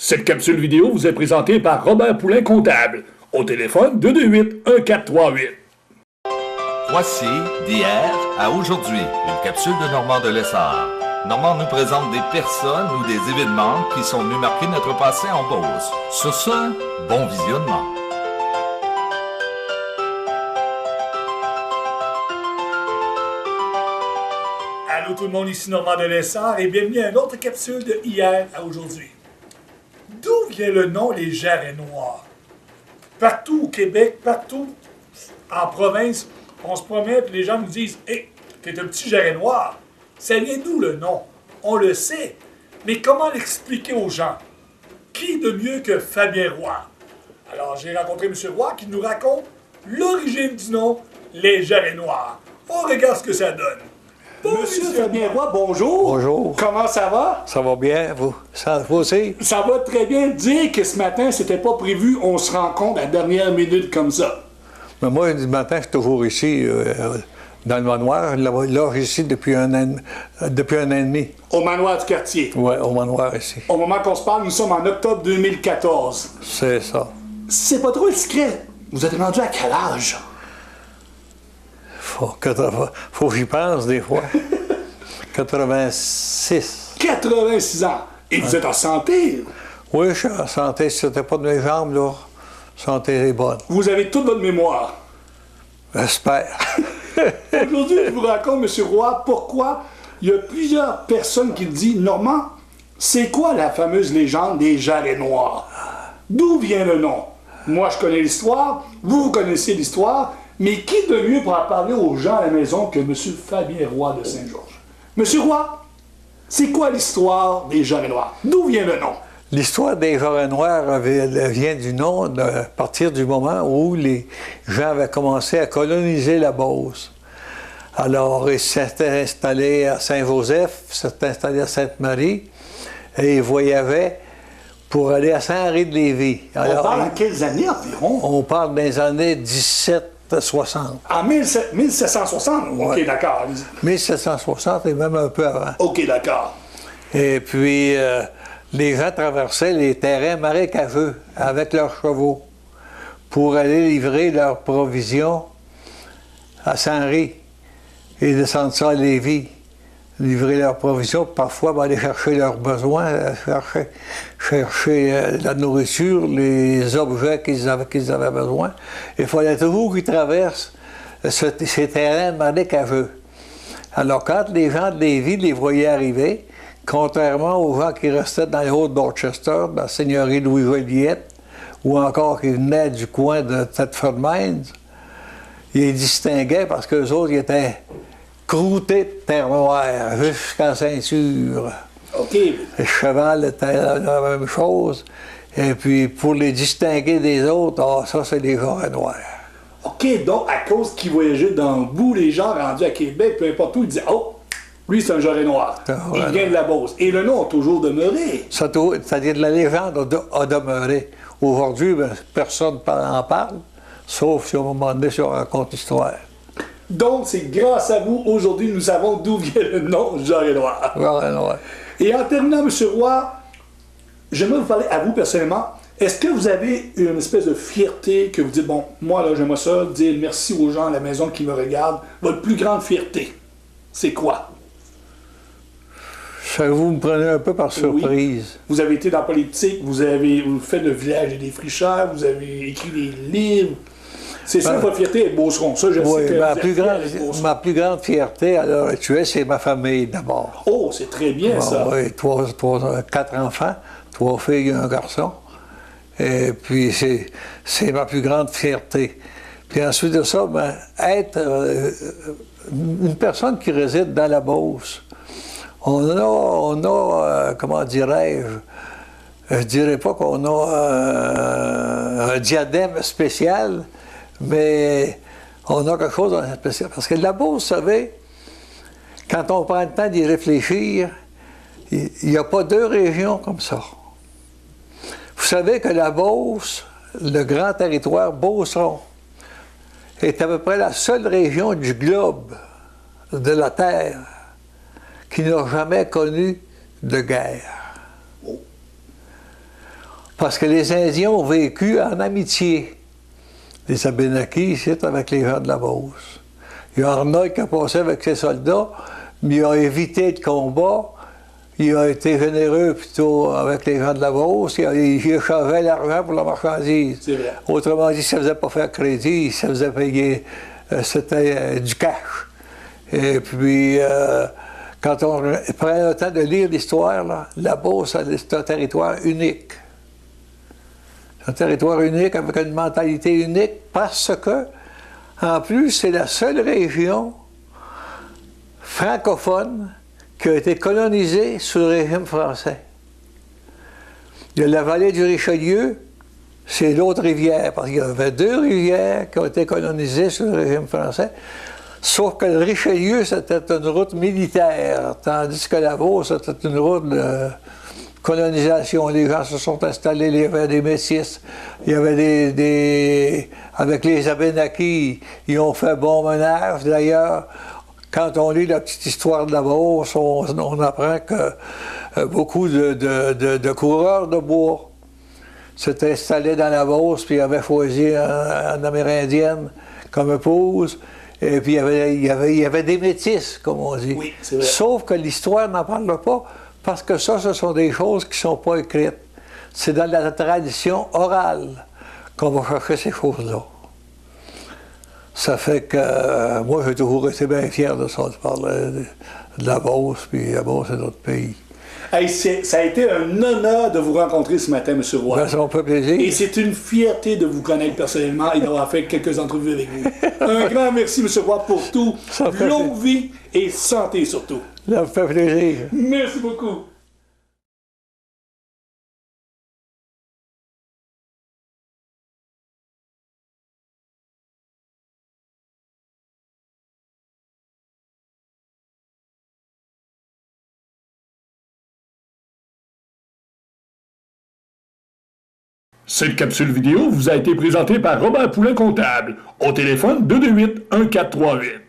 Cette capsule vidéo vous est présentée par Robert Poulain Comptable. Au téléphone 228-1438. Voici d'hier à aujourd'hui, une capsule de Normand de Lessard. Normand nous présente des personnes ou des événements qui sont venus marquer notre passé en Beauce. Sur ce, bon visionnement. Allô tout le monde, ici Normand de Lessard et bienvenue à une autre capsule de hier à aujourd'hui. D'où vient le nom Les Jarrets Noirs? Partout au Québec, partout en province, on se promène et les gens nous disent « Hey, t'es un petit jarret noir ». Ça vient d'où le nom? On le sait. Mais comment l'expliquer aux gens? Qui de mieux que Fabien Roy? Alors j'ai rencontré M. Roy qui nous raconte l'origine du nom Les Jarrets Noirs. On regarde ce que ça donne. Monsieur Fabien Roy, bonjour. Bonjour. Comment ça va? Ça va bien, vous? Ça vous aussi? Ça va très bien. Dire que ce matin, c'était pas prévu, on se rencontre à la dernière minute comme ça. Mais moi, du matin, je suis toujours ici, dans le manoir. Là, ici depuis un an et demi. Au manoir du quartier. Oui, au manoir ici. Au moment qu'on se parle, nous sommes en octobre 2014. C'est ça. C'est pas trop le secret. Vous êtes rendu à quel âge? Faut que j'y pense des fois. 86. 86 ans. Et vous êtes en santé. Oui, je suis en santé. Si c'était pas de mes jambes, là, la santé est bonne. Vous avez toute votre mémoire. J'espère. Aujourd'hui, je vous raconte, M. Roy, pourquoi il y a plusieurs personnes qui disent « Normand, c'est quoi la fameuse légende des Jarrets Noirs? D'où vient le nom? » Moi, je connais l'histoire, vous connaissez l'histoire, mais qui de mieux pour en parler aux gens à la maison que M. Fabien Roy de Saint-Georges? M. Roy, c'est quoi l'histoire des Jarrets Noirs? D'où vient le nom? L'histoire des Jarrets Noirs vient du nom à partir du moment où les gens avaient commencé à coloniser la Beauce. Alors, ils s'étaient installés à Saint-Joseph, s'étaient installés à Sainte-Marie, et ils voyageaient pour aller à Saint-Henri-de-Lévis. On parle en quelles années environ? On parle des années 1760. En 1760? Ouais. OK, d'accord. 1760 et même un peu avant. OK, d'accord. Et puis, les gens traversaient les terrains marécageux avec leurs chevaux pour aller livrer leurs provisions à Saint-Henri et descendre ça à Lévis, livrer leurs provisions, parfois aller chercher leurs besoins, chercher la nourriture, les objets qu'ils avaient besoin. Il fallait toujours qu'ils traversent ces terrains marécageux. Alors, quand les gens de Lévis les voyaient arriver, contrairement aux gens qui restaient dans les Hauts-de-Dorchester, dans la seigneurie Louis-Joliette, ou encore qui venaient du coin de Thetford-Mines, ils les distinguaient parce qu'eux autres, ils étaient croûtés de terre noire jusqu'à ceinture. OK. Le cheval était la même chose. Et puis, pour les distinguer des autres, ça, c'est les Jarrets Noirs. OK, donc, à cause qu'ils voyageaient dans le bout, les gens rendus à Québec, peu importe où, ils disaient « Oh, lui, c'est un Jarret Noir. Il vient de la Beauce. » Et le nom a toujours demeuré. C'est-à-dire la légende a demeuré. Aujourd'hui, personne n'en parle, sauf si à un moment donné, si on raconte l'histoire. Donc, c'est grâce à vous, aujourd'hui, nous savons d'où vient le nom Jarret Noir. Jarret Noir. Et en terminant, M. Roy, j'aimerais vous parler à vous personnellement. Est-ce que vous avez une espèce de fierté que vous dites, bon, moi, là, j'aimerais ça, dire merci aux gens à la maison qui me regardent. Votre plus grande fierté, c'est quoi? Vous me prenez un peu par surprise. Oui. Vous avez été dans la politique, vous fait le village des défricheurs, vous avez écrit des livres. C'est ça votre fierté avec Beauceron. Ça, je sais que ma plus grande fierté à l'heure actuelle, c'est ma famille d'abord. Oh, c'est très bien ça. Oui, 4 enfants, 3 filles et un garçon. Et puis, c'est ma plus grande fierté. Puis ensuite de ça, être une personne qui réside dans la Beauce. On a comment dirais-je dirais pas qu'on a un diadème spécial, mais on a quelque chose de spécial. Parce que la Beauce, vous savez, quand on prend le temps d'y réfléchir, il n'y a pas 2 régions comme ça. Vous savez que la Beauce, le grand territoire Beauceron, est à peu près la seule région du globe, de la Terre, qui n'a jamais connu de guerre. Parce que les Indiens ont vécu en amitié. Les Abénaquis, ici, avec les gens de la Beauce. Il y a Arnold qui a passé avec ses soldats, mais il a évité le combat. Il a été généreux plutôt avec les gens de la Beauce. Il échangeait l'argent pour la marchandise. C'est vrai. Autrement dit, il ne se faisait pas faire crédit, il se faisait payer. C'était du cash. Et puis, quand on prend le temps de lire l'histoire, la Beauce, c'est un territoire unique. C'est un territoire unique avec une mentalité unique parce que, en plus, c'est la seule région francophone qui a été colonisée sous le régime français. Il y a la vallée du Richelieu, c'est l'autre rivière, parce qu'il y avait deux rivières qui ont été colonisées sous le régime français, sauf que le Richelieu, c'était une route militaire, tandis que la Beauce, c'était une route de colonisation. Les gens se sont installés, il y avait des métis, il y avait avec les Abénaquis, ils ont fait bon ménage. D'ailleurs, quand on lit la petite histoire de la Beauce, on apprend que beaucoup de coureurs de bois s'étaient installés dans la Beauce, puis avaient choisi une Amérindienne comme épouse. Et puis il y avait des métis, comme on dit. Oui, c'est vrai. Sauf que l'histoire n'en parle pas, parce que ça, ce sont des choses qui ne sont pas écrites. C'est dans la tradition orale qu'on va chercher ces choses-là. Ça fait que moi, j'ai toujours été bien fier de ça, de parler de la Beauce, puis la Beauce, c'est notre pays. Hey, ça a été un honneur de vous rencontrer ce matin, M. Roy. Ben, ça me fait plaisir. Et c'est une fierté de vous connaître personnellement et d'avoir fait quelques entrevues avec vous. Un grand merci, M. Roy, pour tout. Longue vie et santé surtout. Ça me fait plaisir. Merci beaucoup. Cette capsule vidéo vous a été présentée par Robert Poulin Comptable, au téléphone 228-1438.